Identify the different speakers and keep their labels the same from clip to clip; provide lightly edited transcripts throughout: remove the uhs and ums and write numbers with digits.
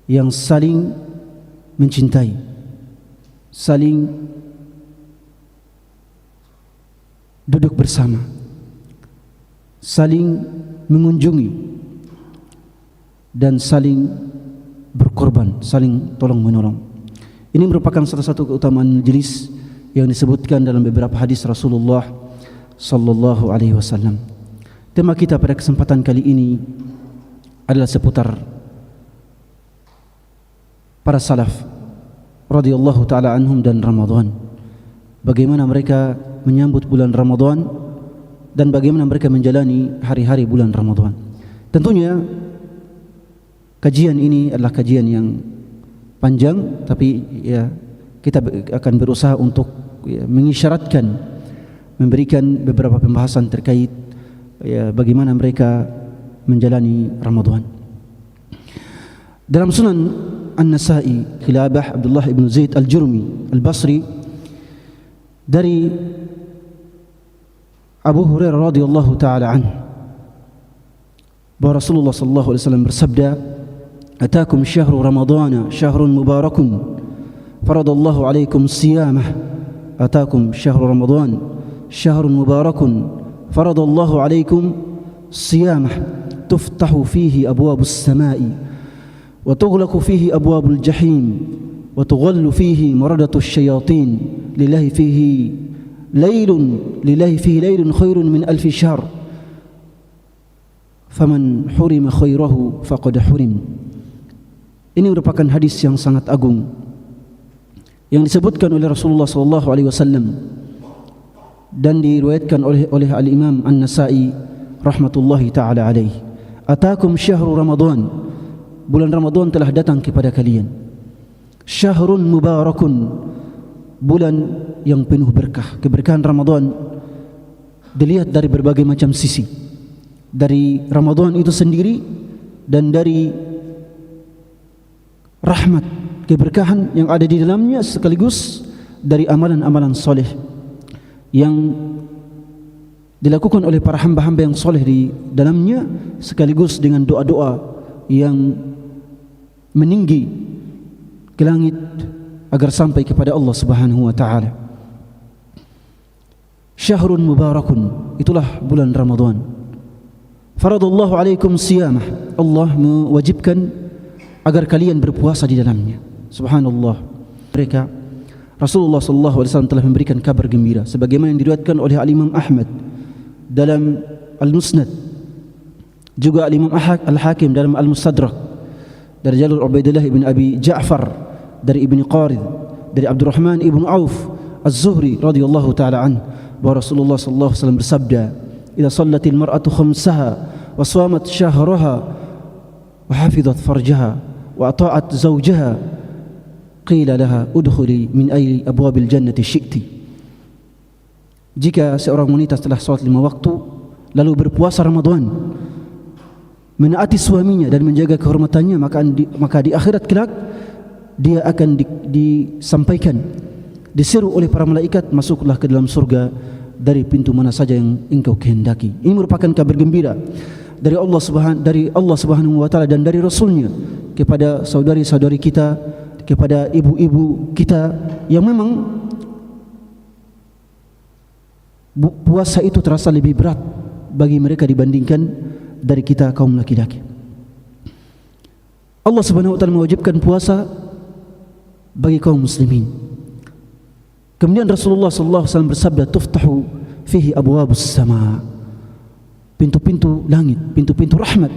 Speaker 1: yang saling mencintai, saling duduk bersama, saling mengunjungi, dan saling berkorban, saling tolong-menolong. Ini merupakan salah satu keutamaan majlis yang disebutkan dalam beberapa hadis Rasulullah sallallahu alaihi wasallam. Tema kita pada kesempatan kali ini adalah seputar para salaf radhiyallahu taala anhum dan Ramadan. Bagaimana mereka menyambut bulan Ramadan dan bagaimana mereka menjalani hari-hari bulan Ramadan. Tentunya kajian ini adalah kajian yang panjang, tapi ya kita akan berusaha untuk mengisyaratkan, memberikan beberapa pembahasan terkait bagaimana mereka menjalani Ramadan. Dalam Sunan An-Nasa'i, Khilabah Abdullah ibn Zaid al-Jurmi al-Basri, dari Abu Hurairah radhiyallahu taala anhu, bahwa Rasulullah sallallahu alaihi wasallam bersabda, "Atakum syahru Ramadana syahrun mubarakun, faradallahu alaikum siyamah." Atakum syahru Ramadan syahrun mubarakun, faradallahu alaikum siyamah, tuftahu fihi abwabus samai, wa tughlaqu fihi abwabul jahim, wa tughallu fihi maradatus syayatin, lillahi fihi laylun khairun min alfi syahr, faman hurima khairahu faqad hurim. Ini merupakan hadis yang sangat agung yang disebutkan oleh Rasulullah sallallahu alaihi wasallam dan diriwayatkan oleh al-Imam An-Nasa'i rahmatullahi taala alaihi. Atakum syahrul Ramadan, bulan Ramadan telah datang kepada kalian. Syahrun mubarakun, bulan yang penuh berkah. Keberkahan Ramadan dilihat dari berbagai macam sisi, dari Ramadan itu sendiri dan dari rahmat, keberkahan yang ada di dalamnya, sekaligus dari amalan-amalan soleh yang dilakukan oleh para hamba-hamba yang soleh di dalamnya, sekaligus dengan doa-doa yang meninggi ke langit agar sampai kepada Allah Subhanahu wa taala. Syahrun mubarakun, itulah bulan Ramadan. Faradallahu alaikum siyamah, Allah mewajibkan agar kalian berpuasa di dalamnya. Subhanallah. Mereka Rasulullah sallallahu alaihi wasallam telah memberikan kabar gembira sebagaimana yang diriwayatkan oleh Al-Imam Ahmad dalam Al-Musnad, juga Al-Imam Al-Hakim dalam Al-Mustadrak, dari jalur Ubaidillah ibn Abi Ja'far, dari Ibn Qarid, dari Abdurrahman ibn Auf Az-Zuhri radhiyallahu taala an, bahwa Rasulullah sallallahu alaihi wasallam bersabda, "Idza shallatil mar'atu khamsaha wa shamat syahraha wa hafizat farjaha wa ata'at zawjaha, qila laha udkhuli min ayyi abwabil jannati syi'ti." Jika seorang wanita setelah salat 5 waktu lalu berpuasa Ramadan, menaati suaminya dan menjaga kehormatannya, maka di akhirat kelak dia akan disampaikan, diseru oleh para malaikat, masuklah ke dalam surga dari pintu mana saja yang engkau kehendaki. Ini merupakan kabar gembira dari Allah Subhanahu wa taala dan dari Rasulnya kepada saudari-saudari kita, kepada ibu-ibu kita yang memang puasa itu terasa lebih berat bagi mereka dibandingkan dari kita kaum laki-laki. Allah Subhanahu wa taala mewajibkan puasa bagi kaum muslimin. Kemudian Rasulullah sallallahu alaihi wasallam bersabda, "Tuftahu fihi abwabus sama." Pintu-pintu langit, pintu-pintu rahmat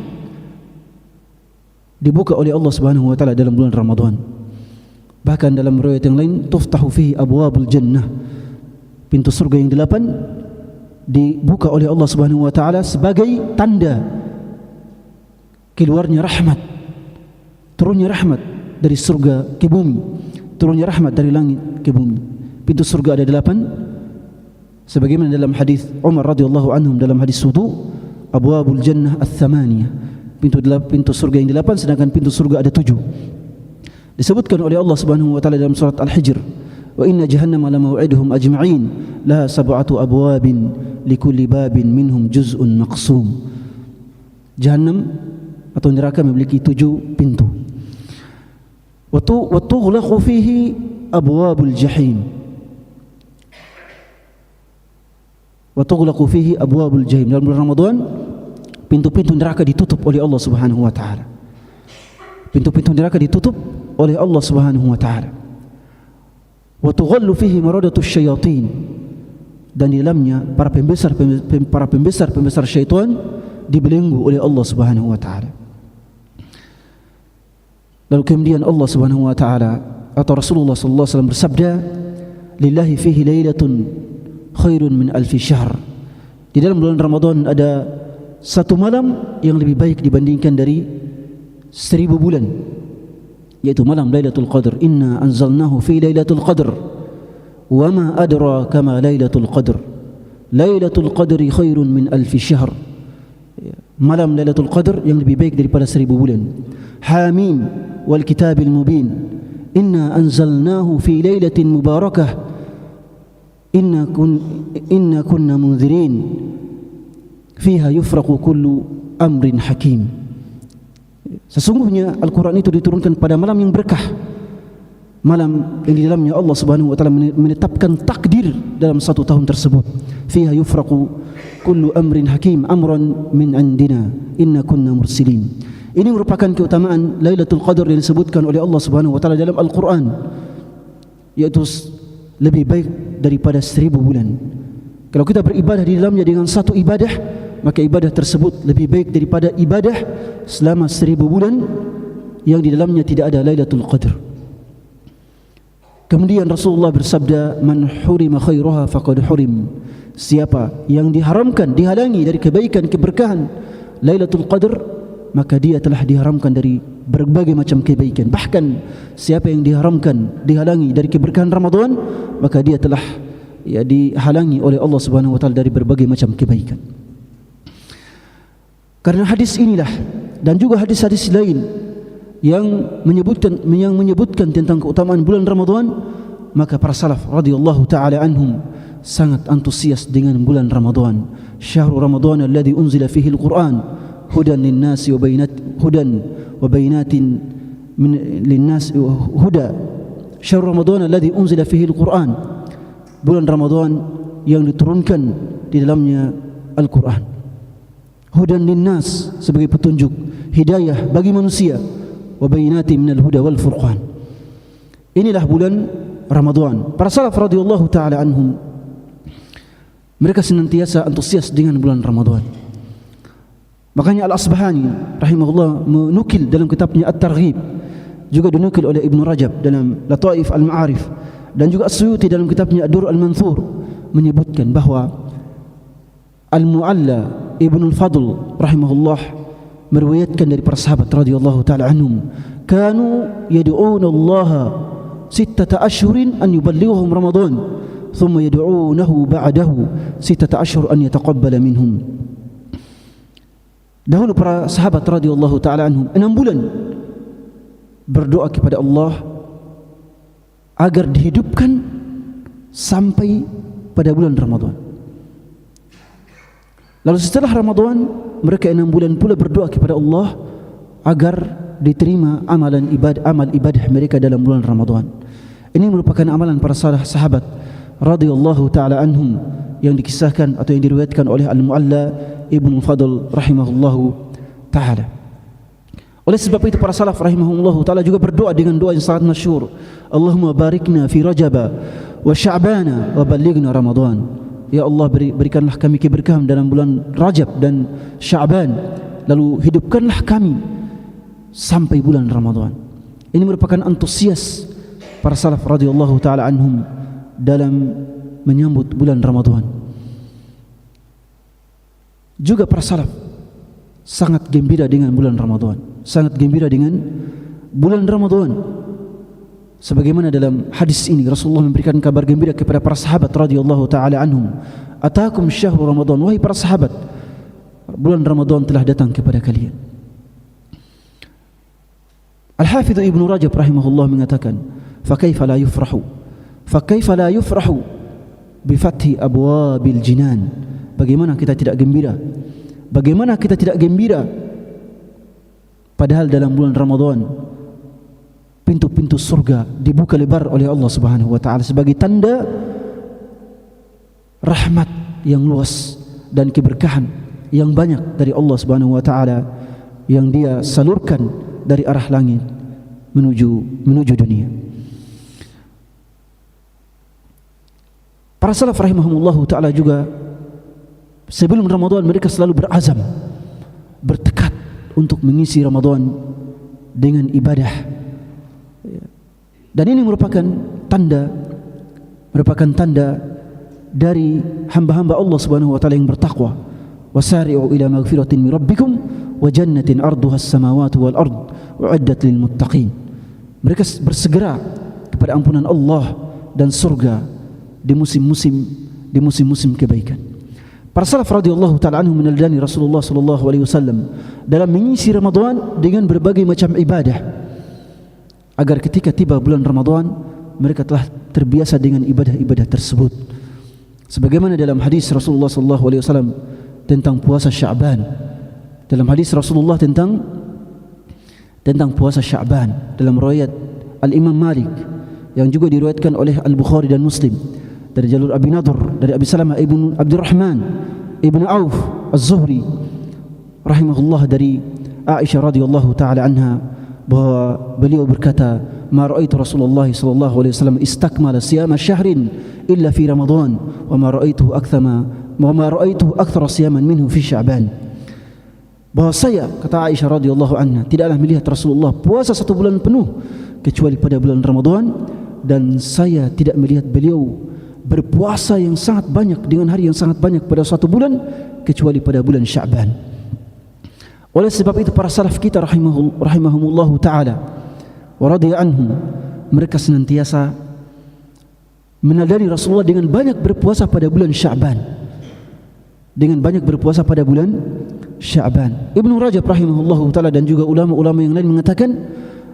Speaker 1: dibuka oleh Allah Subhanahu wa taala dalam bulan Ramadan. Bahkan dalam riwayat yang lain, "Tuftahu fihi abwabul jannah." Pintu surga yang 8 dibuka oleh Allah Subhanahu wa taala sebagai tanda keluarnya rahmat, turunnya rahmat dari surga ke bumi, turunnya rahmat dari langit ke bumi. Pintu surga ada 8, sebagaimana dalam hadis Umar radhiyallahu anhu dalam hadis wudu, abwabul jannah ats-tsamaniyah. Pintu surga yang 8, sedangkan pintu surga ada 7. Disebutkan oleh Allah Subhanahu wa taala dalam surat Al-Hijr, "Wa inna jahannama la maw'iduhum ajma'in, la sab'atu abwabin likulli babin minhum juz'un maqsum." Jahannam atau neraka memiliki 7 pintu. wa tughlaqu fihi abwabul jahim. Wa tughlaqu fihi abwabul jahim. Dalam bulan Ramadan pintu-pintu neraka ditutup oleh Allah Subhanahu wa taala. Pintu-pintu neraka ditutup oleh Allah Subhanahu wa taala. Wa tughallu fihi maradatus syayatin. Dan di dalamnya para pembesar syaitan dibelenggu oleh Allah Subhanahu wa taala. Lalu kemudian Allah Subhanahu wa taala atau Rasulullah sallallahu alaihi wasallam bersabda, "Lillahi fihi lailatun khairun min alfi syahr." Di dalam bulan Ramadan ada satu malam yang lebih baik dibandingkan dari 1000 bulan, yaitu malam Lailatul Qadar. Inna anzalnahu fi Lailatul Qadar wa ma adraka ma Lailatul Qadar. Lailatul Qadri khairun min alfi syahr. Malam Lailatul Qadar yang lebih baik daripada 1000 bulan. Hamim wal kitabil mubin. Inna anzalnahu fi lailatin mubarakah. Inna kunna munzirin. Fiha yufraqu kullu amrin hakim. Sesungguhnya Al-Quran itu diturunkan pada malam yang berkah, malam yang di dalamnya Allah Subhanahu wa taala menetapkan takdir dalam satu tahun tersebut. Fiha yufraqu kullu amrin hakim amran min indina inna kunna mursilin. Ini merupakan keutamaan Lailatul Qadar yang disebutkan oleh Allah Subhanahu wa taala dalam Al-Quran, yaitu lebih baik daripada 1000 bulan. Kalau kita beribadah di dalamnya dengan satu ibadah, maka ibadah tersebut lebih baik daripada ibadah selama 1000 bulan yang di dalamnya tidak ada Lailatul Qadar. Kemudian Rasulullah bersabda, "Man hurima khairaha faqad hurim." Siapa yang diharamkan, dihalangi dari kebaikan, keberkahan Lailatul Qadar, maka dia telah diharamkan dari berbagai macam kebaikan. Bahkan siapa yang diharamkan, dihalangi dari keberkahan Ramadan, maka dia telah dihalangi oleh Allah Subhanahu wa taala dari berbagai macam kebaikan. Karena hadis inilah dan juga hadis-hadis lain yang menyebutkan tentang keutamaan bulan Ramadan, maka para salaf radhiyallahu taala anhum sangat antusias dengan bulan Ramadan. Syahrul Ramadan alladzi unzila fihi al-Qur'an hudan lin-nasi wa bainatin min lin-nasi huda. Syahrul Ramadan alladzi unzila fihi al-Qur'an. Bulan Ramadan yang diturunkan di dalamnya Al-Qur'an. Hudan lin-nas sebagai petunjuk, hidayah bagi manusia, wa bainatin minal huda wal furqan. Inilah bulan Ramadan. Para salaf radhiyallahu taala anhum, mereka senantiasa antusias dengan bulan Ramadan. Makanya Al-Asbahani rahimahullah menukil dalam kitabnya At-Targhib, juga dinukil oleh Ibn Rajab dalam Lataif Al-Ma'arif, dan juga As-Suyuti dalam kitabnya Ad-Dur Al-Manthur menyebutkan bahwa Al-Mu'alla Ibn Al-Fadl rahimahullah meriwayatkan dari para sahabat radhiyallahu taala anhum, kanu yad'una Allah 6 ashhurin an yuballighum Ramadan, thumma yad'unahu ba'dahu 6 ashhur an yataqabbala minhum. Dahulu para sahabat radhiyallahu taala anhum 6 bulan berdoa kepada Allah agar dihidupkan sampai pada bulan Ramadan. Lalu setelah Ramadan, mereka 6 bulan pula berdoa kepada Allah agar diterima amal ibadah mereka dalam bulan Ramadan. Ini merupakan amalan para sahabat radhiyallahu taala anhum yang dikisahkan atau yang diriwayatkan oleh Al-Mu'alla Ibnu Fadl rahimahullahu taala. Oleh sebab itu para salaf rahimahullahu taala juga berdoa dengan doa yang sangat masyhur, Allahumma barikna fi Rajab wa Sya'ban wa ballighna Ramadan. Ya Allah, berikanlah kami keberkahan dalam bulan Rajab dan Sya'ban, lalu hidupkanlah kami sampai bulan Ramadan. Ini merupakan antusias para salaf radhiyallahu taala anhum dalam menyambut bulan Ramadan. Juga para salaf sangat gembira dengan bulan Ramadan, sangat gembira dengan bulan Ramadan. Sebagaimana dalam hadis ini Rasulullah memberikan kabar gembira kepada para sahabat radhiyallahu taala anhum, atakum syahrul Ramadan, wahai para sahabat, bulan Ramadan telah datang kepada kalian. Al-Hafidz Ibnu Rajab rahimahullah mengatakan, fakaifa la yufrahu bi fathi abwabil jinan. Bagaimana kita tidak gembira? Bagaimana kita tidak gembira padahal dalam bulan Ramadan pintu-pintu surga dibuka lebar oleh Allah Subhanahu wa taala sebagai tanda rahmat yang luas dan keberkahan yang banyak dari Allah Subhanahu wa taala yang Dia salurkan dari arah langit menuju dunia. Para salaf rahimahumullahu taala juga sebelum Ramadan mereka selalu berazam, bertekad untuk mengisi Ramadan dengan ibadah. Dan ini merupakan tanda dari hamba-hamba Allah Subhanahu wa taala yang bertakwa. Wasari'u ila maghfiratin min rabbikum wa jannatin 'arduha as-samawati wal ard u'iddat lil muttaqin. Mereka bersegera kepada ampunan Allah dan surga di musim-musim kebaikan. Para salaf radhiyallahu taala anhum meneladani Rasulullah sallallahu alaihi wasallam dalam mengisi Ramadan dengan berbagai macam ibadah, agar ketika tiba bulan Ramadan mereka telah terbiasa dengan ibadah-ibadah tersebut. Sebagaimana dalam hadis Rasulullah sallallahu alaihi wasallam tentang puasa Sya'ban. Dalam hadis Rasulullah tentang puasa Sya'ban dalam riwayat Al-Imam Malik yang juga diriwayatkan oleh Al-Bukhari dan Muslim dari jalur Abi Nadhr dari Abi Salamah ibn Abdurrahman ibn Auf Az-Zuhri rahimahullah dari Aisyah radhiyallahu taala anha bahwa beliau berkata, "Ma ra'aitu Rasulullah sallallahu alaihi wasallam istakmala siyama syahrin illa fi Ramadan wa ma ra'aituhu akthara siyaman minhu fi Sya'ban." Bahwa saya, kata Aisyah radhiyallahu anha, tidaklah melihat Rasulullah puasa 1 bulan penuh kecuali pada bulan Ramadan, dan saya tidak melihat beliau berpuasa yang sangat banyak dengan hari yang sangat banyak pada 1 bulan kecuali pada bulan Sya'ban. Oleh sebab itu para salaf kita rahimahumullahu taala wa radhiya anhum, mereka senantiasa meneladani Rasulullah dengan banyak berpuasa pada bulan Sya'ban. Ibnu Rajab rahimahullahu taala dan juga ulama-ulama yang lain mengatakan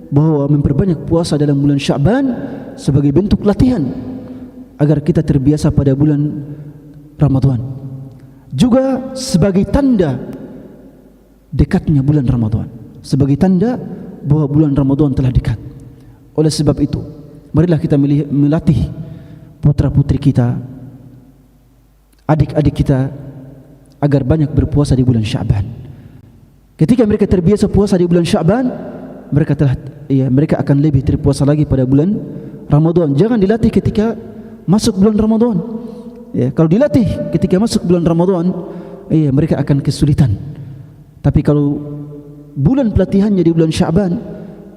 Speaker 1: bahwa memperbanyak puasa dalam bulan Sya'ban sebagai bentuk latihan agar kita terbiasa pada bulan Ramadan, juga sebagai tanda dekatnya bulan Ramadan, sebagai tanda bahwa bulan Ramadan telah dekat. Oleh sebab itu, marilah kita melatih putra-putri kita, adik-adik kita agar banyak berpuasa di bulan Sya'ban. Ketika mereka terbiasa puasa di bulan Sya'ban, mereka akan lebih terpuasa lagi pada bulan Ramadan. Jangan dilatih ketika masuk bulan Ramadan. Kalau dilatih ketika masuk bulan Ramadan, mereka akan kesulitan. Tapi kalau bulan pelatihannya di bulan Sya'ban,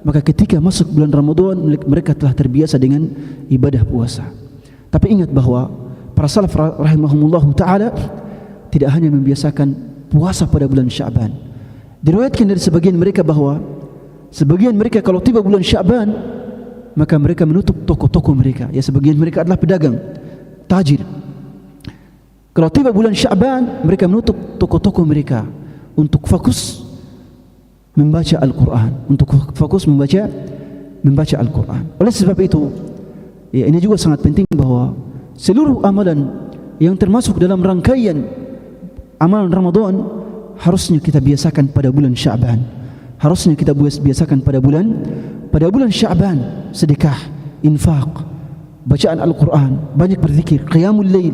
Speaker 1: maka ketika masuk bulan Ramadan mereka telah terbiasa dengan ibadah puasa. Tapi ingat bahwa para salaf rahimahumullahu taala tidak hanya membiasakan puasa pada bulan Sya'ban. Diriwayatkan dari sebagian mereka bahwa sebagian mereka kalau tiba bulan Sya'ban maka mereka menutup toko-toko mereka. Ya, sebagian mereka adalah pedagang, tajir. Kalau tiba bulan Sya'ban mereka menutup toko-toko mereka untuk fokus membaca Al-Quran, membaca Al-Quran. Oleh sebab itu, ini juga sangat penting bahwa seluruh amalan yang termasuk dalam rangkaian amalan Ramadan harusnya kita biasakan pada bulan Sya'ban. Harusnya kita biasakan pada bulan Sya'ban. Sedekah, infak, bacaan Al-Quran, banyak berzikir, qiyamul lail,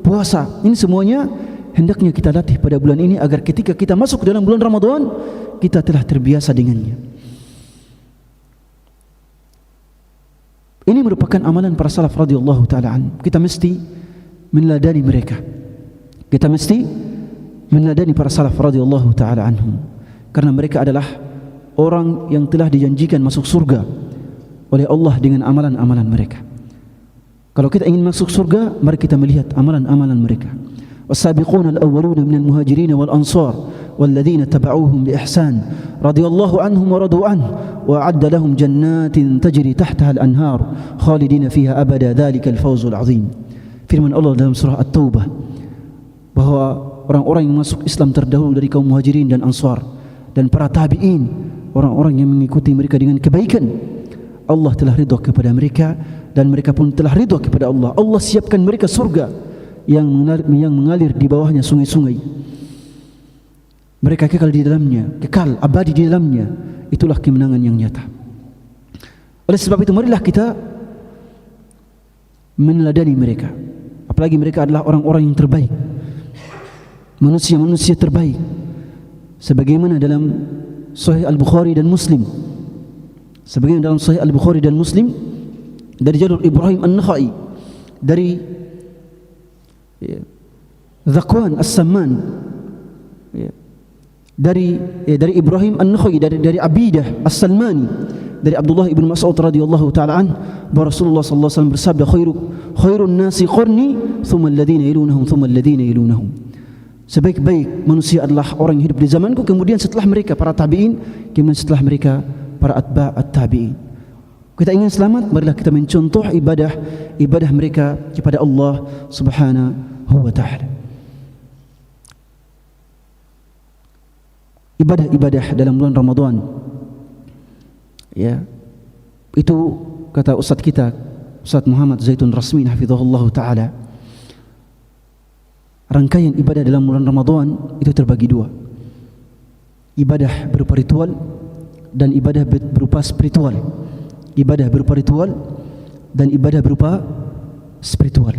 Speaker 1: puasa. Ini semuanya hendaknya kita latih pada bulan ini agar ketika kita masuk dalam bulan Ramadan kita telah terbiasa dengannya. Ini merupakan amalan para salaf radhiyallahu taala anhum. Kita mesti meneladani mereka. Kita mesti meneladani para salaf radhiyallahu taala anhum, karena mereka adalah orang yang telah dijanjikan masuk surga oleh Allah dengan amalan-amalan mereka. Kalau kita ingin masuk surga, mari kita melihat amalan-amalan mereka. والسابقون الأولون من المهاجرين والأنصار والذين تبعوهم بإحسان رضي الله عنهم ورضوا عنه وأعد لهم جنات تجري تحتها الأنهار خالدين فيها أبدا ذلك الفوز العظيم. Firman Allah dalam surah At-Taubah bahwa orang-orang yang masuk Islam terdahulu dari kaum muhajirin dan ansar dan para tabi'in, orang-orang yang mengikuti mereka dengan kebaikan, Allah telah ridha kepada mereka dan mereka pun telah ridha kepada Allah. Allah siapkan mereka surga yang mengalir di bawahnya sungai-sungai. Mereka kekal di dalamnya, kekal abadi di dalamnya. Itulah kemenangan yang nyata. Oleh sebab itu marilah kita meneladani mereka. Apalagi mereka adalah orang-orang yang terbaik, manusia-manusia terbaik, sebagaimana dalam Sahih Al-Bukhari dan Muslim, sebagaimana dalam Sahih Al-Bukhari dan Muslim dari jalur Ibrahim An-Nakhai dari Zakwan As-Samman, dari Ibrahim An-Nakhai dari Abidah As-Salmani dari Abdullah ibn Mas'ud radhiyallahu taala an, bahwa Rasulullah sallallahu alaihi wasallam bersabda, khairun nasi qarni thumma alladhina yalunhum thumma alladhina yalunhum. Sebaik-baik manusia adalah orang yang hidup di zamanku, kemudian setelah mereka para tabi'in, kemudian setelah mereka para atba' at-tabi'in. Kita ingin selamat, marilah kita mencontoh ibadah mereka kepada Allah Subhanahu wa taala. Ibadah dalam bulan Ramadan, ya, itu kata Ustaz kita, Ustaz Muhammad Zaitun Rasmin hafizahullah ta'ala, rangkaian ibadah dalam bulan Ramadan itu terbagi dua. Ibadah berupa ritual dan ibadah berupa spiritual. Ibadah berupa ritual dan ibadah berupa spiritual.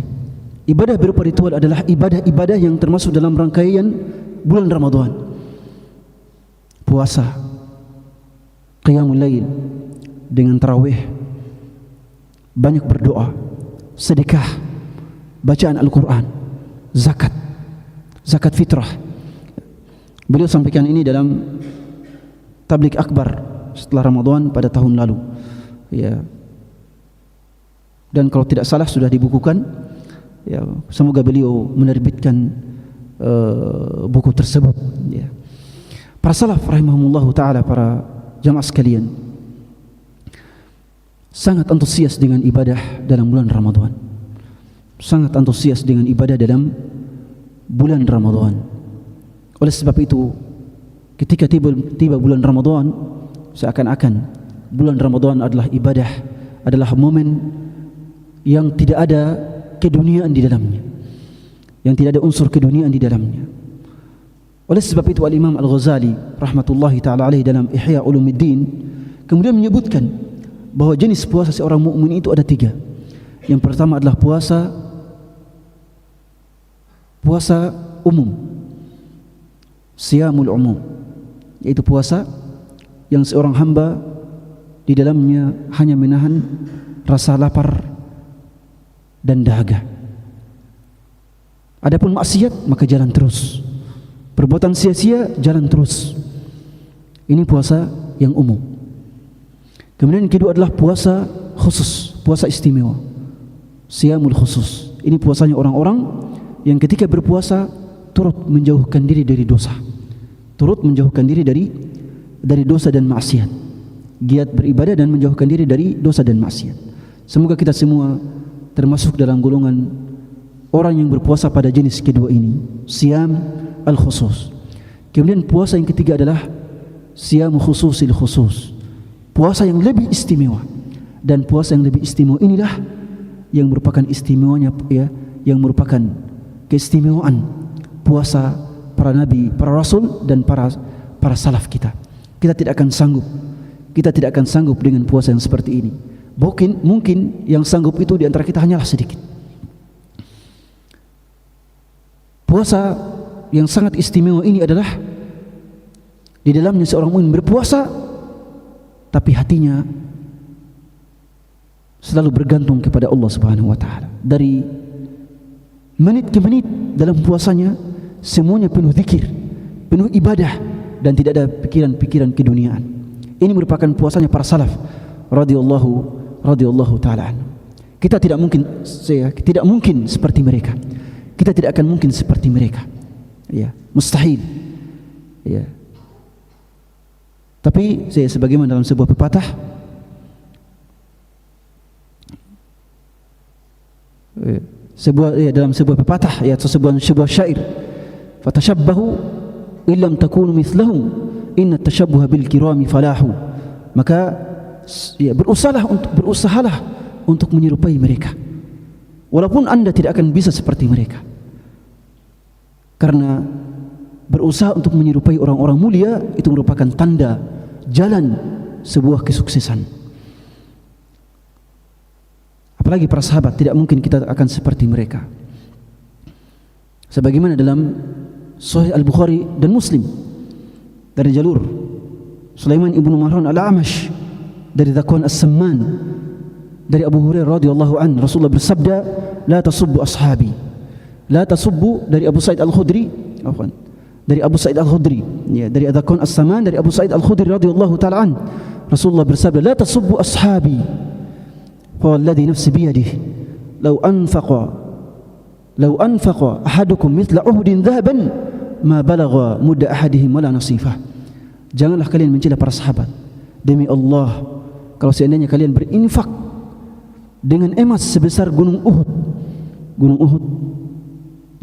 Speaker 1: Ibadah berupa ritual adalah ibadah-ibadah yang termasuk dalam rangkaian bulan Ramadan. Puasa, qiyamul lail dengan tarawih, banyak berdoa, sedekah, bacaan Al-Quran, zakat fitrah. Beliau sampaikan ini dalam tabligh akbar setelah Ramadan pada tahun lalu, ya. Dan kalau tidak salah sudah dibukukan, ya. Semoga beliau menerbitkan buku tersebut, ya. Para salaf rahimahumullah ta'ala, para jamaah sekalian, sangat antusias dengan ibadah dalam bulan Ramadan. Sangat antusias dengan ibadah dalam bulan Ramadan. Oleh sebab itu, ketika tiba bulan Ramadan, seakan-akan bulan Ramadan adalah ibadah, adalah momen yang tidak ada keduniaan di dalamnya, yang tidak ada unsur keduniaan di dalamnya. Oleh sebab itu Al-Imam Al-Ghazali rahmatullahi ta'ala alaih dalam Ihya Ulumuddin kemudian menyebutkan bahwa jenis puasa seorang mukmin itu ada 3. Yang pertama adalah puasa umum, siyamul umum, yaitu puasa yang seorang hamba di dalamnya hanya menahan rasa lapar dan dahaga. Adapun maksiat maka jalan terus, perbuatan sia-sia jalan terus. Ini puasa yang umum. Kemudian yang kedua adalah puasa khusus, puasa istimewa, siyamul khusus. Ini puasanya orang-orang yang ketika berpuasa turut menjauhkan diri dari dosa, turut menjauhkan diri dari dosa dan maksiat, giat beribadah dan menjauhkan diri dari dosa dan maksiat. Semoga kita semua termasuk dalam golongan orang yang berpuasa pada jenis kedua ini, siyam al-khusus. Kemudian puasa yang ketiga adalah siyam khususil khusus, puasa yang lebih istimewa. Dan puasa yang lebih istimewa inilah yang merupakan istimewanya, ya, yang merupakan keistimewaan puasa para nabi, para rasul dan para salaf kita. Kita tidak akan sanggup dengan puasa yang seperti ini. Mungkin yang sanggup itu di antara kita hanyalah sedikit. Puasa yang sangat istimewa ini adalah di dalamnya seorang mukmin berpuasa tapi hatinya selalu bergantung kepada Allah Subhanahu wa taala. Dari menit ke menit dalam puasanya semuanya penuh zikir, penuh ibadah dan tidak ada pikiran-pikiran keduniaan. Ini merupakan puasanya para salaf radhiyallahu taala. Kita tidak mungkin seperti mereka. Kita tidak akan mungkin seperti mereka. Ya, mustahil. Ya. Tapi sebagaimana dalam sebuah pepatah, dalam sebuah pepatah, ya, atau sebuah syair, fatashabbahu illam takunu mithlahum inna tashabbuha bil kirami falahu. Maka ya, berusahalah untuk menyerupai mereka, walaupun Anda tidak akan bisa seperti mereka. Karena berusaha untuk menyerupai orang-orang mulia itu merupakan tanda jalan sebuah kesuksesan. Apalagi para sahabat, tidak mungkin kita akan seperti mereka. Sebagaimana dalam Sahih Al-Bukhari dan Muslim dari jalur Sulaiman ibnu Mahran Al-Amash dari Zakwan As-Samman dari Abu Hurairah radhiyallahu anhu, Rasulullah bersabda, la tasubbu ashabi. La tasubbu dari Abu Sa'id Al-Khudri, dari Abu Sa'id Al-Khudri, ya, dari Zakwan As-Samman dari Abu Sa'id Al-Khudri radhiyallahu taala anhu, Rasulullah bersabda, la tasubbu ashabi. Fa alladhi nafsi biyadihi law anfaqa ahadukum mithla Uhudin dhahaban ma balagha mudda ahadihim wala nasifah. Janganlah kalian mencela para sahabat. Demi Allah, kalau seandainya kalian berinfak dengan emas sebesar gunung Uhud,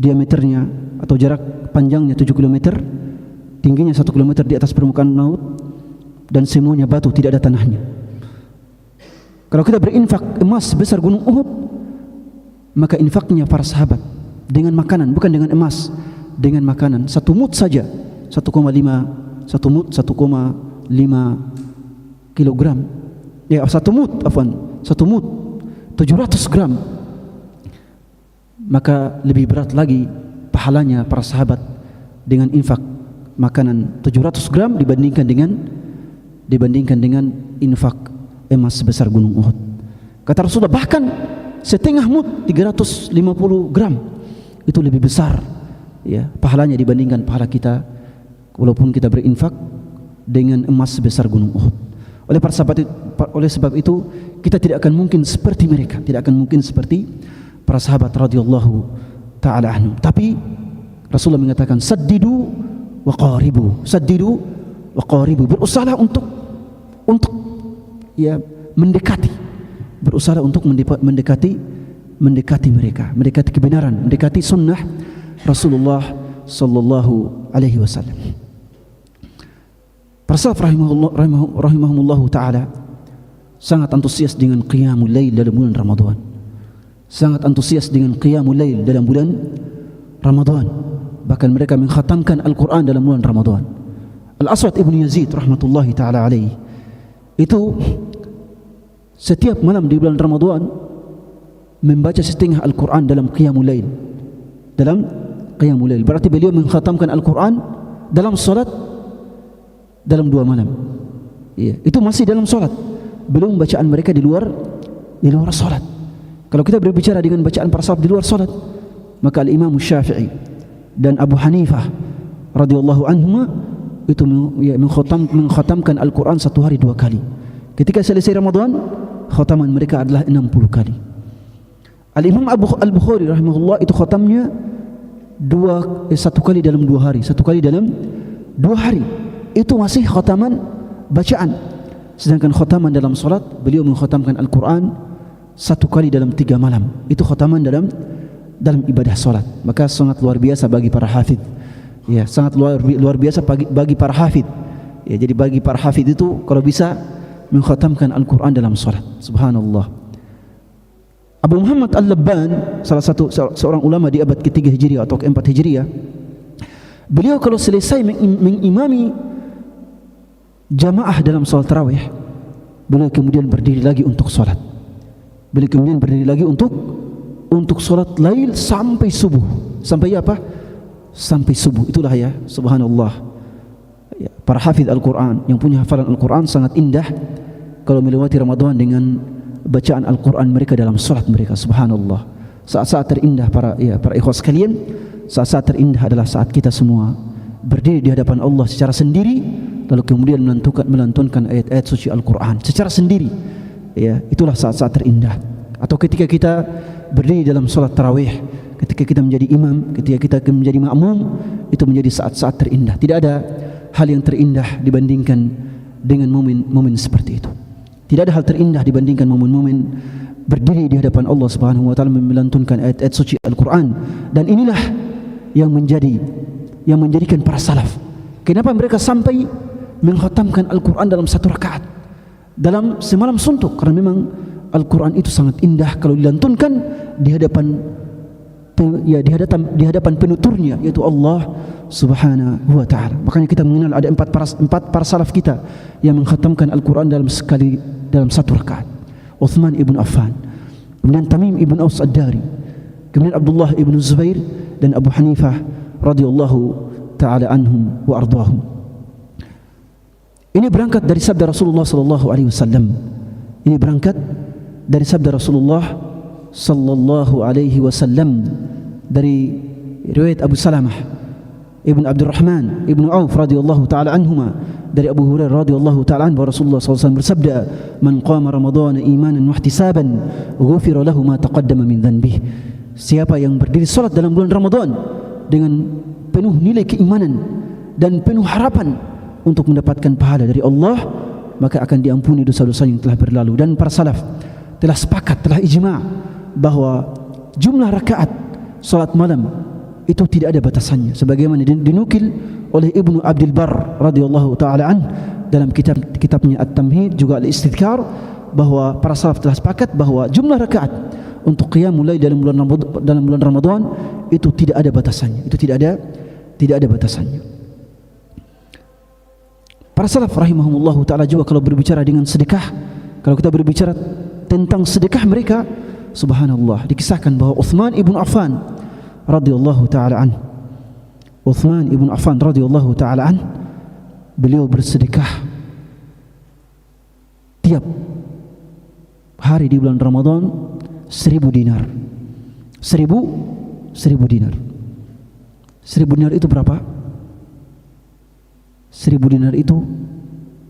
Speaker 1: diameternya atau jarak panjangnya 7 km, tingginya 1 km di atas permukaan laut, dan semuanya batu, tidak ada tanahnya. Kalau kita berinfak emas sebesar gunung Uhud, maka infaknya para sahabat dengan makanan, bukan dengan emas, dengan makanan, 1 mud saja, 1,5 kilogram, ya 1 mud 700 gram, maka lebih berat lagi pahalanya para sahabat dengan infak makanan 700 gram dibandingkan dengan infak emas sebesar gunung Uhud. Kata Rasulullah, bahkan setengah mud 350 gram itu lebih besar, ya, pahalanya dibandingkan pahala kita walaupun kita berinfak dengan emas sebesar gunung Uhud. Oleh sebab itu kita tidak akan mungkin seperti mereka, tidak akan mungkin seperti para sahabat radhiyallahu taala anhum. Tapi Rasulullah mengatakan saddidu wa qaribu, berusaha untuk ya mendekati, berusaha untuk mendekati mereka, mendekati kebenaran, mendekati sunnah Rasulullah sallallahu alaihi wasallam. Para salaf rahimahumullahu ta'ala sangat antusias dengan qiyamul lail dalam bulan Ramadan. Sangat antusias dengan qiyamul lail dalam bulan Ramadan. Bahkan mereka mengkhatamkan Al-Quran dalam bulan Ramadan. Al-Aswad ibn Yazid rahmatullahi ta'ala alaihi, itu setiap malam di bulan Ramadan membaca setengah Al-Quran dalam qiyamul lail. Berarti beliau mengkhatamkan Al-Quran dalam salat dalam 2 malam. Ya, itu masih dalam salat, belum bacaan mereka di luar salat. Kalau kita berbicara dengan bacaan para sahabat di luar salat, maka Al-Imam Syafi'i dan Abu Hanifah radhiyallahu anhuma itu mengkhatamkan Al-Quran 1 hari 2 kali. Ketika selesai Ramadan, khataman mereka adalah 60 kali. Al-Imam Al-Bukhari rahimahullah itu khatamnya 1 kali dalam 2 hari, 1 kali dalam 2 hari. Itu masih khataman bacaan. Sedangkan khataman dalam salat, beliau mengkhatamkan Al-Quran 1 kali dalam 3 malam. Itu khataman dalam ibadah salat. Maka sangat luar biasa bagi para hafidh. Ya, sangat luar biasa bagi para hafidh. Ya, jadi bagi para hafidh itu kalau bisa mengkhatamkan Al-Quran dalam salat. Subhanallah. Abu Muhammad Al-Labban, seorang ulama di abad ke-3 Hijriah atau ke-4 Hijriah, beliau kalau selesai mengimami jamaah dalam salat tarawih, beliau kemudian berdiri lagi untuk salat. Beliau kemudian berdiri lagi untuk salat lail sampai subuh. Sampai apa? Sampai subuh. Itulah ya, subhanallah. Ya, para hafidh Al-Quran yang punya hafalan Al-Quran sangat indah kalau melewati Ramadan dengan bacaan Al-Quran mereka dalam salat mereka. Subhanallah. Saat-saat terindah para ikhwas sekalian, saat-saat terindah adalah saat kita semua berdiri di hadapan Allah secara sendiri, lalu kemudian melantunkan ayat-ayat suci Al-Quran secara sendiri. Ya, itulah saat-saat terindah. Atau ketika kita berdiri dalam salat tarawih, ketika kita menjadi imam, ketika kita menjadi makmum, itu menjadi saat-saat terindah. Tidak ada hal yang terindah dibandingkan dengan momen seperti itu. Tidak ada hal terindah dibandingkan momen-momen berdiri di hadapan Allah Subhanahu wa taala melantunkan ayat-ayat suci Al-Quran. Dan inilah yang menjadikan para salaf, kenapa mereka sampai mengkhatamkan Al-Quran dalam 1 rakaat, dalam semalam suntuk, karena memang Al-Quran itu sangat indah kalau dilantunkan di hadapan penuturnya, yaitu Allah Subhanahu wa taala. Makanya kita mengenal ada 4 para salaf kita yang mengkhatamkan Al-Quran dalam 1 rakaat. Uthman ibn Affan, kemudian Tamim ibn Aus ad-Dari, kemudian Abdullah ibn Zubair dan Abu Hanifah radhiyallahu taala anhum wa ardhahum. Ini berangkat dari sabda Rasulullah sallallahu alaihi wasallam. Ini berangkat dari sabda Rasulullah sallallahu alaihi wasallam dari riwayat Abu Salamah ibn Abdurrahman ibn Auf radhiyallahu taala anhuma, dari Abu Hurairah radhiyallahu taala anhu, Rasulullah sallallahu alaihi wasallam bersabda, "Man qama Ramadan imanan wa ihtisaban, ghufira lahu ma taqaddama min dhanbihi." Siapa yang berdiri salat dalam bulan Ramadan dengan penuh nilai keimanan dan penuh harapan untuk mendapatkan pahala dari Allah, maka akan diampuni dosa-dosa yang telah berlalu. Dan para salaf telah sepakat, telah ijma' bahwa jumlah rakaat salat malam itu tidak ada batasannya, sebagaimana dinukil oleh Ibnu Abdul Barr radhiyallahu taala an dalam kitabnya At-Tamhid, juga Al-Istidhkar, bahwa para salaf telah sepakat bahwa jumlah rakaat untuk qiyamul lail dalam bulan Ramadan itu tidak ada batasannya, itu tidak ada batasannya. Para salaf rahimahumullahu taala juga kalau berbicara dengan sedekah, kalau kita berbicara tentang sedekah mereka, subhanallah, dikisahkan bahwa Utsman ibn Affan radhiyallahu taala an, Utsman ibn Affan radhiyallahu taala an, beliau bersedekah tiap hari di bulan Ramadan 1000 dinar. 1000 dinar. 1000 dinar itu berapa? 1000 dinar itu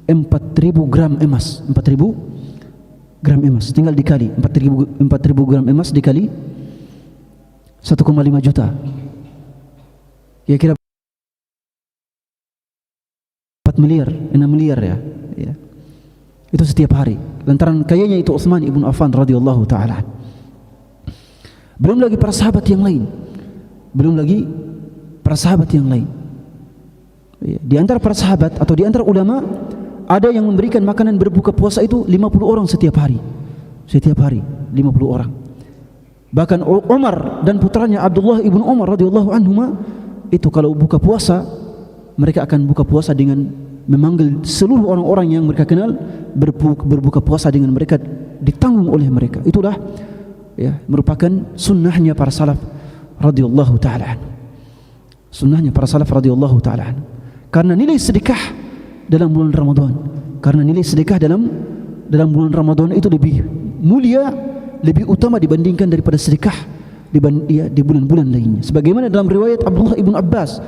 Speaker 1: 4000 gram emas. 4000 gram emas. Tinggal dikali 4000 gram emas dikali 1,5 juta. Kira-kira 4 miliar, 6 miliar ya. Itu setiap hari. Lantaran kayanya itu Utsman ibn Affan radhiyallahu taala. Belum lagi para sahabat yang lain. Di antara para sahabat atau di antara ulama, ada yang memberikan makanan berbuka puasa itu 50 orang setiap hari. Setiap hari 50 orang. Bahkan Umar dan putranya Abdullah ibn Umar radhiyallahu anhuma, itu kalau buka puasa, mereka akan buka puasa dengan memanggil seluruh orang-orang yang mereka kenal berbuka puasa dengan mereka, ditanggung oleh mereka. Itulah ya, merupakan sunnahnya para salaf radhiyallahu taala. Sunnahnya para salaf radhiyallahu taala. Karena nilai sedekah dalam bulan Ramadan, karena nilai sedekah dalam bulan Ramadan itu lebih mulia, lebih utama dibandingkan daripada sedekah di bulan-bulan lainnya. Sebagaimana dalam riwayat Abdullah ibn Abbas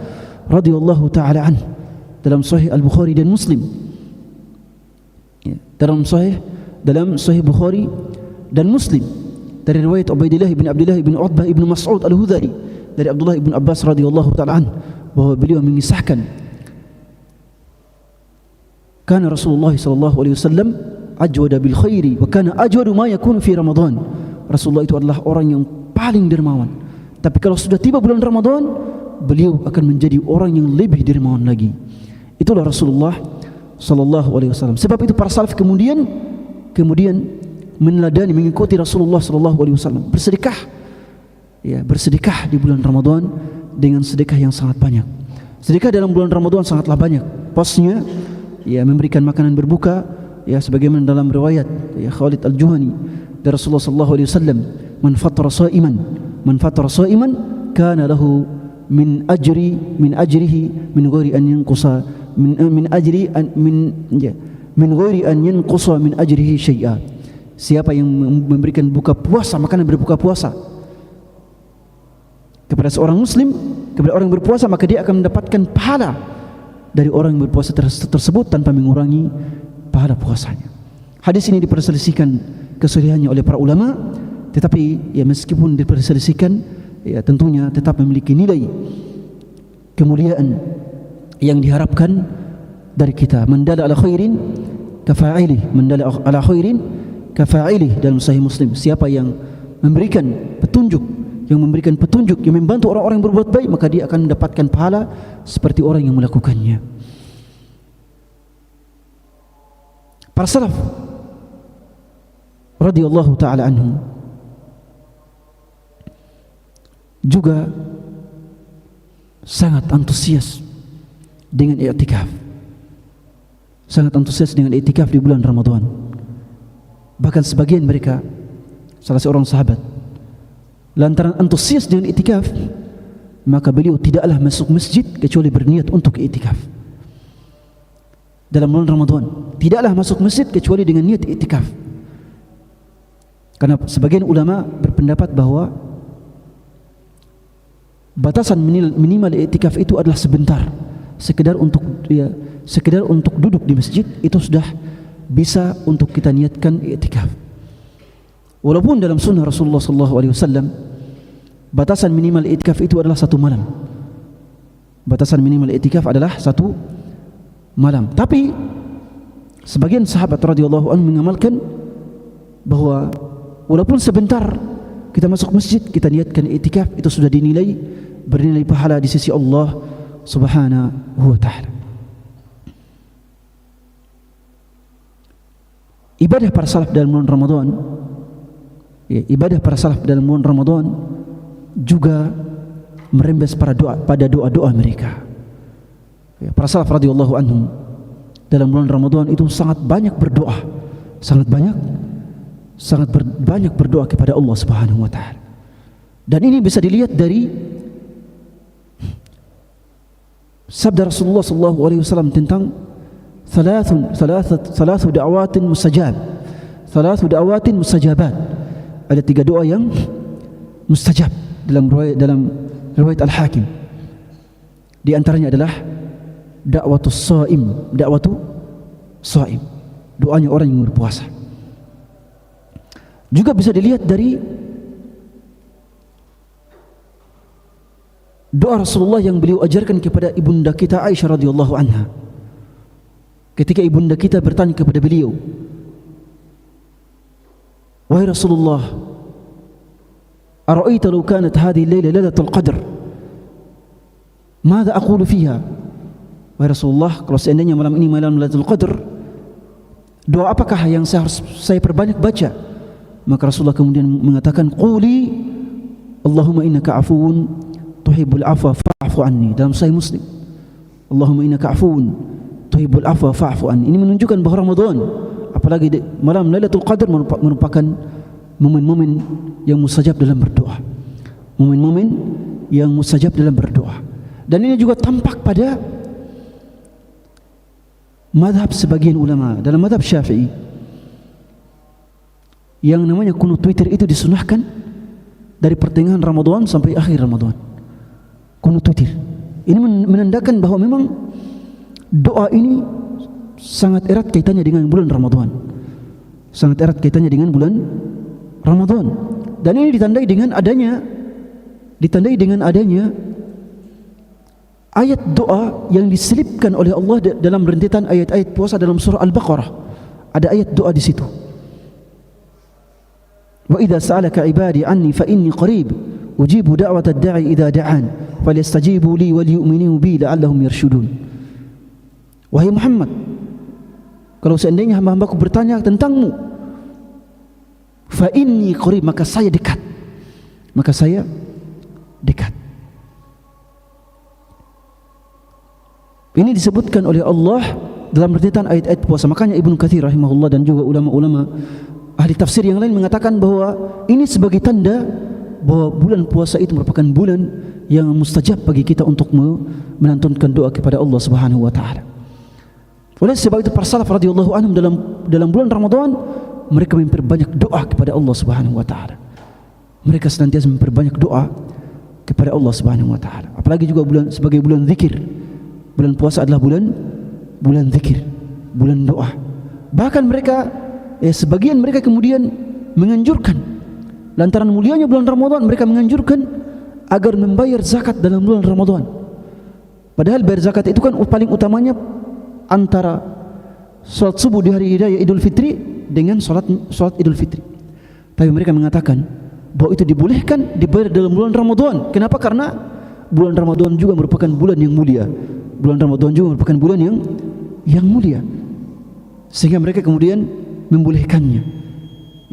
Speaker 1: radhiyallahu taala an dalam Sahih Al-Bukhari dan Muslim. Ya, dalam Sahih Bukhari dan Muslim dari riwayat Ubaidillah bin Abdullah bin Utbah bin Mas'ud Al-Hudhari dari Abdullah ibn Abbas radhiyallahu taala an, bahwa beliau mengisahkan, kana Rasulullah sallallahu alaihi wasallam ajwada bil khairi wa kana ajwadu ma yakunu fi Ramadan. Rasulullah itu adalah orang yang paling dermawan, tapi kalau sudah tiba bulan Ramadan, beliau akan menjadi orang yang lebih dermawan lagi. Itulah Rasulullah sallallahu alaihi wasallam. Sebab itu para salaf kemudian meneladani, mengikuti Rasulullah sallallahu alaihi wasallam, bersedekah. Ya, bersedekah di bulan Ramadan dengan sedekah yang sangat banyak. Sedekah dalam bulan Ramadan sangatlah banyak. Pasnya ya, memberikan makanan berbuka, ya, sebagaimana dalam riwayat ya Khalid Al-Juhani dari Rasulullah sallallahu alaihi wasallam, man fatara sha'iman kana lahu min ajrihi min ghairi an yanqusa min ghairi an yanqusa min ajrihi syai'a. Siapa yang memberikan buka puasa, makanan berbuka puasa kepada seorang muslim, kepada orang yang berpuasa, maka dia akan mendapatkan pahala dari orang yang berpuasa tersebut tanpa mengurangi pahala puasanya. Hadis ini diperselisihkan kesahihannya oleh para ulama, tetapi ya meskipun diperselisihkan, ya tentunya tetap memiliki nilai kemuliaan yang diharapkan dari kita. Mandala ala khairin kafa'ilih, mandala ala khairin kafa'ilih dalam Sahih Muslim. Siapa yang memberikan petunjuk, yang membantu orang-orang yang berbuat baik, maka dia akan mendapatkan pahala seperti orang yang melakukannya. Para salaf radhiyallahu taala anhum juga sangat antusias dengan i'tikaf. Sangat antusias dengan i'tikaf di bulan Ramadan. Bahkan sebagian mereka salah seorang sahabat, lantaran antusias dengan iktikaf, maka beliau tidaklah masuk masjid kecuali berniat untuk iktikaf. Dalam bulan Ramadan, tidaklah masuk masjid kecuali dengan niat iktikaf. Karena sebagian ulama berpendapat bahwa batasan minimal iktikaf itu adalah sebentar, sekedar untuk duduk di masjid itu sudah bisa untuk kita niatkan iktikaf. Walaupun dalam sunnah Rasulullah SAW batasan minimal iktikaf itu adalah 1 malam. Batasan minimal iktikaf adalah 1 malam. Tapi sebagian sahabat radhiyallahu anhu mengamalkan bahwa walaupun sebentar kita masuk masjid, kita niatkan iktikaf, itu sudah bernilai pahala di sisi Allah Subhanahu wa taala. Ibadah para salaf dalam bulan Ramadan, ibadah para salaf dalam bulan Ramadan juga merembes pada doa-doa mereka. Para salaf radhiyallahu anhum dalam bulan Ramadan itu sangat banyak berdoa, sangat banyak berdoa kepada Allah Subhanahu wa taala. Dan ini bisa dilihat dari sabda Rasulullah sallallahu alaihi wasallam tentang thalathu da'awatin mustajab. Thalathu da'awatin mustajabat. Ada 3 doa yang mustajab dalam riwayat Al-Hakim. Di antaranya adalah da'watus shaim, doanya orang yang berpuasa. Juga bisa dilihat dari doa Rasulullah yang beliau ajarkan kepada ibunda kita Aisyah radhiyallahu anha. Ketika ibunda kita bertanya kepada beliau, "Wahai Rasulullah, ara'aita law kanat hadhihi al-laila lailatul qadr, madza aqulu fiha?" Wahai Rasulullah, kalau seandainya malam ini malam Lailatul Qadar, doa apakah yang saya perbanyak baca? Maka Rasulullah kemudian mengatakan, "Quli Allahumma innaka afuwun tuhibbul afwa fa'fu anni." Dalam Sahih Muslim, "Allahumma innaka afuwun tuhibbul afwa fa'fu anni." Ini menunjukkan bahawa Ramadan, apalagi malam Lailatul Qadar, merupakan momen-momen yang mustajab dalam berdoa. Momen-momen yang mustajab dalam berdoa. Dan ini juga tampak pada madhab sebagian ulama. Dalam madhab Syafi'i, yang namanya kunut witir itu disunahkan dari pertengahan Ramadan sampai akhir Ramadan. Kunut witir ini menandakan bahwa memang doa ini sangat erat kaitannya dengan bulan Ramadan, sangat erat kaitannya dengan bulan Ramadan. Dan ini ditandai dengan adanya ayat doa yang diselipkan oleh Allah dalam rentetan ayat-ayat puasa dalam surah Al-Baqarah. Ada ayat doa di situ. Wa idza sa'alaka 'ibadi 'anni fa inni qarib ujibu da'watad da'i idza da'an falyastajibu li wal yu'minu bi la'allahum yarshudun. Wahai Muhammad, kalau seandainya hamba-hambaku bertanya tentangmu, fa inni qarib, maka saya dekat. Ini disebutkan oleh Allah dalam rentetan ayat-ayat puasa. Makanya Ibnu Katsir rahimahullah dan juga ulama-ulama ahli tafsir yang lain mengatakan bahwa ini sebagai tanda bahwa bulan puasa itu merupakan bulan yang mustajab bagi kita untuk menantunkan doa kepada Allah Subhanahu wa taala. Oleh sebab itu para salaf radhiyallahu anhum dalam bulan Ramadan mereka memperbanyak doa kepada Allah Subhanahu wa taala. Mereka senantiasa memperbanyak doa kepada Allah Subhanahu wa taala. Apalagi juga sebagai bulan zikir. Bulan puasa adalah bulan zikir, bulan doa. Bahkan sebagian mereka kemudian menganjurkan, lantaran mulianya bulan Ramadan, mereka menganjurkan agar membayar zakat dalam bulan Ramadan. Padahal bayar zakat itu kan paling utamanya antara salat subuh di hari raya Idul Fitri dengan salat Idul Fitri. Tapi mereka mengatakan bahwa itu dibolehkan dibayar dalam bulan Ramadan. Kenapa? Karena bulan Ramadan juga merupakan bulan yang mulia. Bulan Ramadan juga merupakan bulan yang mulia, sehingga mereka kemudian membolehkannya.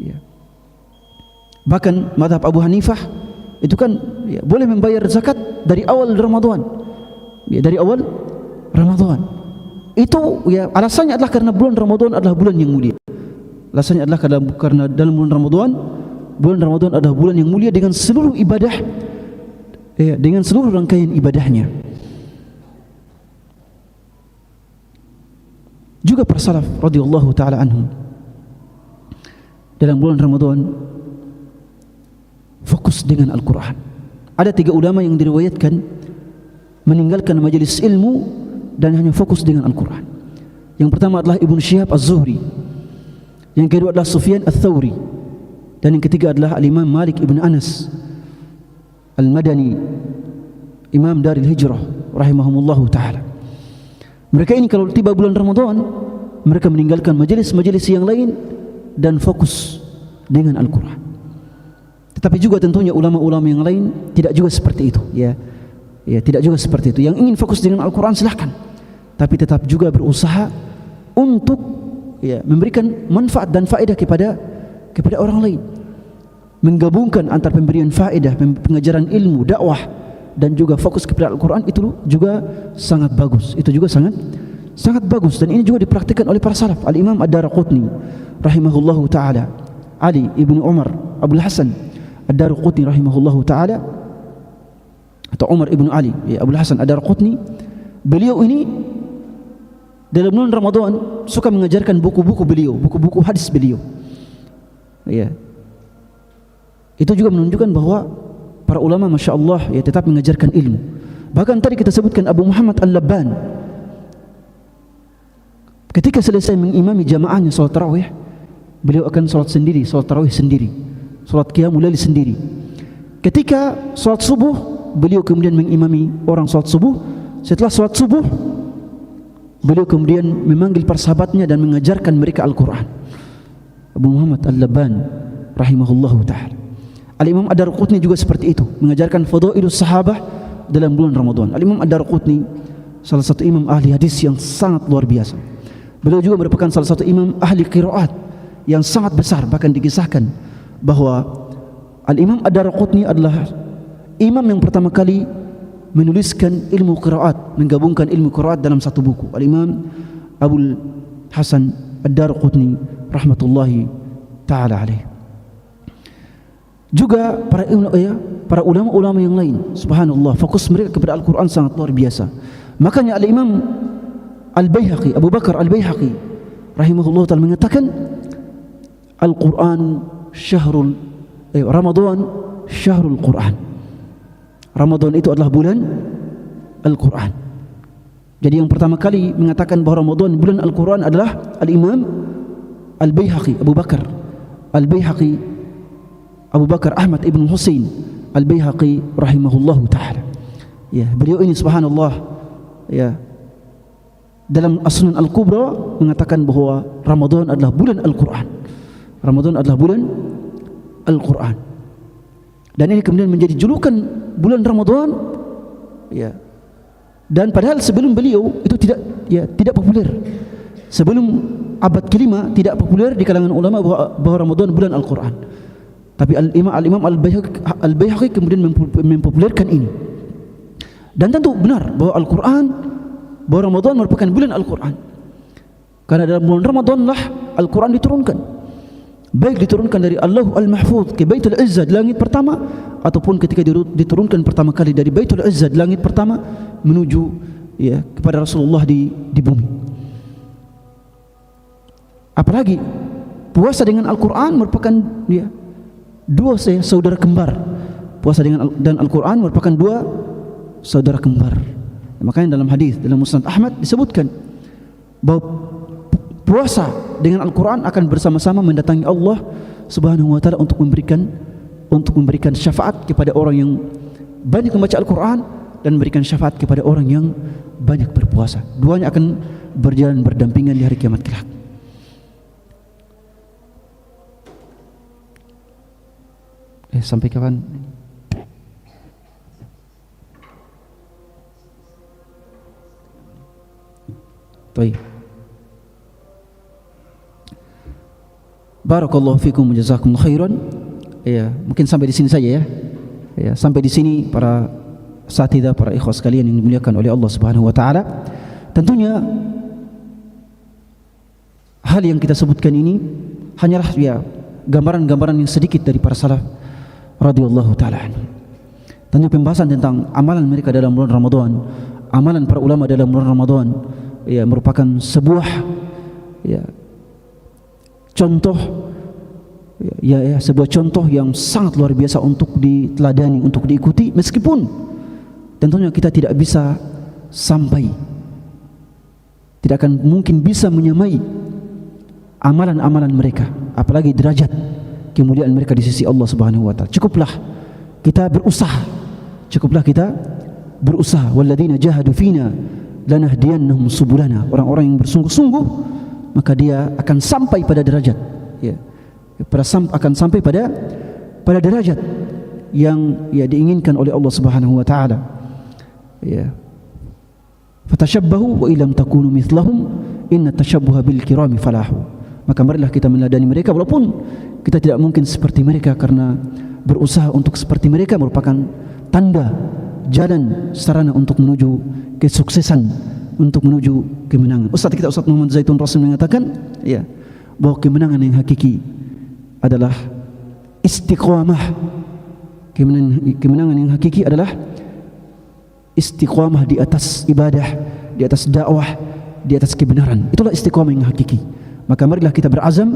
Speaker 1: Ya. Bahkan mazhab Abu Hanifah itu kan boleh membayar zakat dari awal Ramadan, dari awal Ramadan. Itu alasannya adalah karena bulan Ramadan adalah bulan yang mulia. Alasannya adalah karena dalam bulan Ramadan bulan Ramadan adalah bulan yang mulia dengan seluruh ibadah, dengan seluruh rangkaian ibadahnya. Juga para salaf radhiyallahu taala anhum dalam bulan Ramadan fokus dengan Al-Quran. Ada 3 ulama yang diriwayatkan meninggalkan majelis ilmu dan hanya fokus dengan Al-Quran. Yang pertama adalah Ibnu Syihab Az-Zuhri, yang kedua adalah Sufyan Ats-Tsauri, dan yang ketiga adalah Al-Imam Malik Ibn Anas Al-Madani, Imam Daril Hijrah rahimahumullahu ta'ala. Mereka ini kalau tiba bulan Ramadan, mereka meninggalkan majelis-majelis yang lain dan fokus dengan Al-Quran. Tetapi juga tentunya ulama-ulama yang lain tidak juga seperti itu, ya, tidak juga seperti itu. Yang ingin fokus dengan Al-Quran silahkan, tapi tetap juga berusaha untuk memberikan manfaat dan faedah kepada orang lain. Menggabungkan antara pemberian faedah, pengajaran ilmu, dakwah, dan juga fokus kepada Al-Quran, itu juga sangat bagus. Itu juga sangat bagus, dan ini juga dipraktikkan oleh para salaf. Al-Imam Ad-Darqutni rahimahullahu ta'ala, Ali ibn Umar Abdul Hasan Ad-Darqutni rahimahullahu ta'ala, atau Umar ibn Ali Abdul Hasan Ad-Darqutni, beliau ini dalam bulan Ramadan suka mengajarkan buku-buku beliau, buku-buku hadis beliau. Itu juga menunjukkan bahwa para ulama Masya Allah tetap mengajarkan ilmu. Bahkan tadi kita sebutkan Abu Muhammad Al-Labban, ketika selesai mengimami jamaahnya salat tarawih, beliau akan salat sendiri, salat tarawih sendiri, salat qiyamul lail sendiri. Ketika salat subuh, beliau kemudian mengimami orang salat subuh. Setelah salat subuh, beliau kemudian memanggil para sahabatnya dan mengajarkan mereka Al-Quran. Abu Muhammad Al-Labban rahimahullahu ta'ala. Al-Imam Ad-Darqutni juga seperti itu, mengajarkan fadailus sahabah dalam bulan Ramadan. Al-Imam Ad-Darqutni salah satu imam ahli hadis yang sangat luar biasa. Beliau juga merupakan salah satu imam ahli qiraat yang sangat besar. Bahkan dikisahkan bahwa Al-Imam Ad-Darqutni adalah imam yang pertama kali menuliskan ilmu qiraat, menggabungkan ilmu qiraat dalam satu buku. Al-Imam Abul Hasan Ad-Darqutni rahmatullahi ta'ala alaih. Juga para ulama-ulama yang lain, subhanallah, fokus mereka kepada Al-Quran sangat luar biasa. Makanya Al-Imam Al-Baihaqi, Abu Bakar Al-Baihaqi rahimahullah ta'ala mengatakan, Al-Quran syahrul Ramadan syahrul Quran. Ramadan itu adalah bulan Al-Quran. Jadi yang pertama kali mengatakan bahawa Ramadan bulan Al-Quran adalah Al-Imam Al-Baihaqi, Abu Bakar Al-Baihaqi, Abu Bakar Ahmad ibn Husain Al-Baihaqi rahimahullahu ta'ala. Beliau ini subhanallah dalam As-Sunan Al-Kubra mengatakan bahawa Ramadan adalah bulan Al-Quran. Ramadan adalah bulan Al-Quran. Dan ini kemudian menjadi julukan bulan Ramadan. Dan padahal sebelum beliau itu tidak populer. Sebelum abad ke-5 tidak populer di kalangan ulama bahawa Ramadan bulan Al-Quran. Tapi Al-Imam Al-Baihaqi kemudian mempopulerkan ini. Dan tentu benar bahawa Al-Quran, bahawa Ramadan merupakan bulan Al-Quran. Karena dalam bulan Ramadan lah Al-Quran diturunkan. Baik diturunkan dari Allah Al-Mahfuz ke Baitul Izzah di langit pertama, ataupun ketika diturunkan pertama kali dari Baitul Izzah di langit pertama menuju kepada Rasulullah di bumi. Apalagi puasa dengan Al-Quran merupakan dua saudara kembar. Puasa dan Al-Quran merupakan dua saudara kembar. Makanya dalam hadis dalam Musnad Ahmad disebutkan bahwa puasa dengan Al-Quran akan bersama-sama mendatangi Allah Subhanahu wa ta'ala untuk memberikan syafaat kepada orang yang banyak membaca Al-Quran dan memberikan syafaat kepada orang yang banyak berpuasa. Duanya akan berjalan berdampingan di hari kiamat kelak. Sampai kapan? Baik. Barakallahu fikum wa jazakumullahu khairan. Mungkin sampai di sini saja ya. Sampai di sini para asatidzah, para ikhwas sekalian yang dimuliakan oleh Allah Subhanahu wa taala. Tentunya hal yang kita sebutkan ini hanyalah gambaran-gambaran yang sedikit dari para salaf radhiyallahu taala anhum. Tentu pembahasan tentang amalan mereka dalam bulan Ramadan, amalan para ulama dalam bulan Ramadan, ya, merupakan sebuah, ya, contoh, sebuah contoh yang sangat luar biasa untuk diteladani, untuk diikuti, meskipun tentunya kita tidak bisa sampai, tidak akan mungkin bisa menyamai amalan-amalan mereka, apalagi derajat kemuliaan mereka di sisi Allah Subhanahu wa taala. Cukuplah kita berusaha, walladzina jahadu fina lanahdiyannahum subulana. Orang-orang yang bersungguh-sungguh, maka dia akan sampai pada derajat, ya, akan sampai pada derajat yang, ya, diinginkan oleh Allah Subhanahu wa taala. Ya. Fatashabbahu wa illam takunu mithlahum inna tashabbuha bil kirami falahu. Maka marilah kita meneladani mereka, walaupun kita tidak mungkin seperti mereka, karena berusaha untuk seperti mereka merupakan tanda jalan sarana untuk menuju kesuksesan, untuk menuju kemenangan. Ustaz Muhammad Zaitun Rasim mengatakan, ya, bahwa kemenangan yang hakiki adalah istiqamah. Kemenangan yang hakiki adalah istiqamah di atas ibadah, di atas dakwah, di atas kebenaran. Itulah istiqamah yang hakiki. Maka marilah kita berazam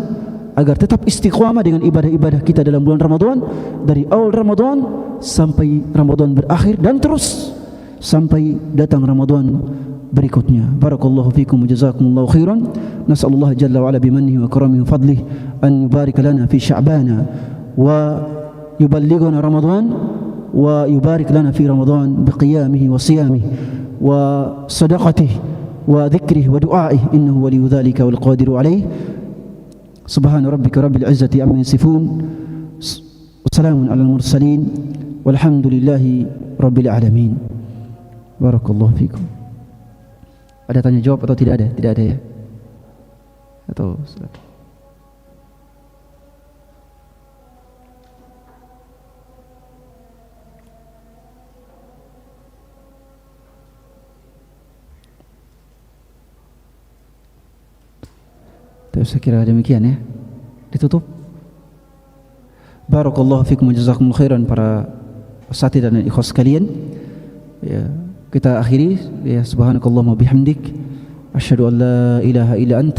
Speaker 1: agar tetap istiqamah dengan ibadah-ibadah kita dalam bulan Ramadan, dari awal Ramadan sampai Ramadan berakhir, dan terus sampai datang Ramadan berikutnya. Barakallahu fikum wa jazakumullahu khairan. Nas'alullah jalla wa ala bimannihi wa karamihi wa fadlihi an yubarik lana fi sya'bana wa yuballighana Ramadan wa yubarik lana fi Ramadan biqiyamihi wa siyamihi wa sadaqatihi wa dhikrihi wa du'aihi innahu waliyyu dzalika wal qadiru alaihi. Subhana rabbika rabbil izzati amma yasifun, wassalamun alal mursalin, walhamdulillahi rabbil alamin. Barakallahu fikum. Ada tanya jawab atau tidak ada? Tidak ada, ya? Atau silakan. Saya kira demikian, ya. Ditutup. Barakallahu fikum wa jazakumullahu khairan para asatidz dan ikhwas sekalian. Ya, kita akhiri, ya, subhanakallahumma bihamdik asyhadu an la ilaha illa ant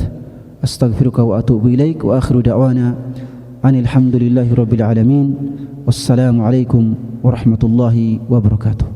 Speaker 1: astaghfiruka wa atubu ilaik wa akhiru da'wana anil hamdulillahi rabbil alamin. Wassalamu alaikum warahmatullahi wabarakatuh.